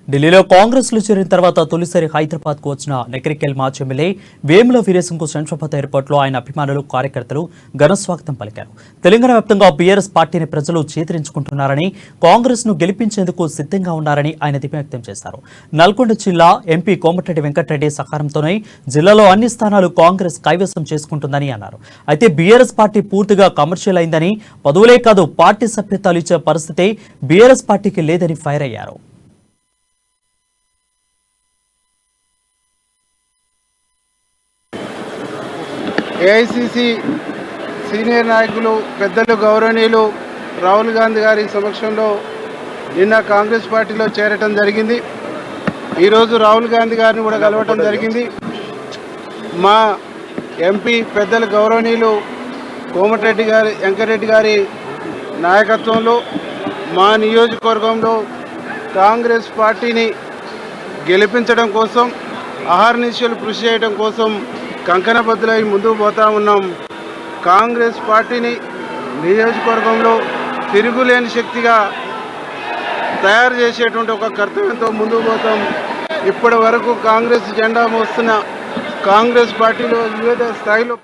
ఢిల్లీలో కాంగ్రెస్ లో చేరిన తర్వాత తొలిసారి హైదరాబాద్ కు వచ్చిన నెక్రికెల్ మాజీ ఎమ్మెల్యే వేముల వీరేశంకు శంషాబాద్ ఎయిర్పోర్ట్ లో ఆయన అభిమానులు కార్యకర్తలు ఘన స్వాగతం పలికారు. తెలంగాణ వ్యాప్తంగా బీఆర్ఎస్ పార్టీని ప్రజలు చేతరించుకుంటున్నారని, కాంగ్రెస్ ను గెలిపించేందుకు సిద్ధంగా ఉన్నారని ఆయన ధీమా వ్యక్తం చేశారు. నల్గొండ జిల్లా ఎంపీ కోమటిరెడ్డి వెంకటరెడ్డి సహకారంతోనే జిల్లాలో అన్ని స్థానాలు కాంగ్రెస్ కైవసం చేసుకుంటుందని అన్నారు. అయితే బీఆర్ఎస్ పార్టీ పూర్తిగా కమర్షియల్ అయిందని, పదవులే కాదు పార్టీ సభ్యత్వాలు ఇచ్చే పరిస్థితి బీఆర్ఎస్ పార్టీకి లేదని ఫైర్ అయ్యారు. ఏఐసిసి సీనియర్ నాయకులు పెద్దలు గౌరవనీయులు రాహుల్ గాంధీ గారి సమక్షంలో నిన్న కాంగ్రెస్ పార్టీలో చేరటం జరిగింది. ఈరోజు రాహుల్ గాంధీ గారిని కూడా కలవటం జరిగింది. మా ఎంపీ పెద్దలు గౌరవనీయులు కోమటిరెడ్డి వెంకటరెడ్డి గారి నాయకత్వంలో మా నియోజకవర్గంలో కాంగ్రెస్ పార్టీని గెలిపించడం కోసం అహర్నిశలు కృషి చేయడం కోసం కంకణబద్దులై ముందుకు పోతా ఉన్నాం. కాంగ్రెస్ పార్టీని నియోజకవర్గంలో తిరుగులేని శక్తిగా తయారు చేసేటువంటి ఒక కర్తవ్యంతో ముందుకు పోతాం. ఇప్పటి వరకు కాంగ్రెస్ జెండా మోస్తున్న కాంగ్రెస్ పార్టీలో వివిధ స్థాయిలో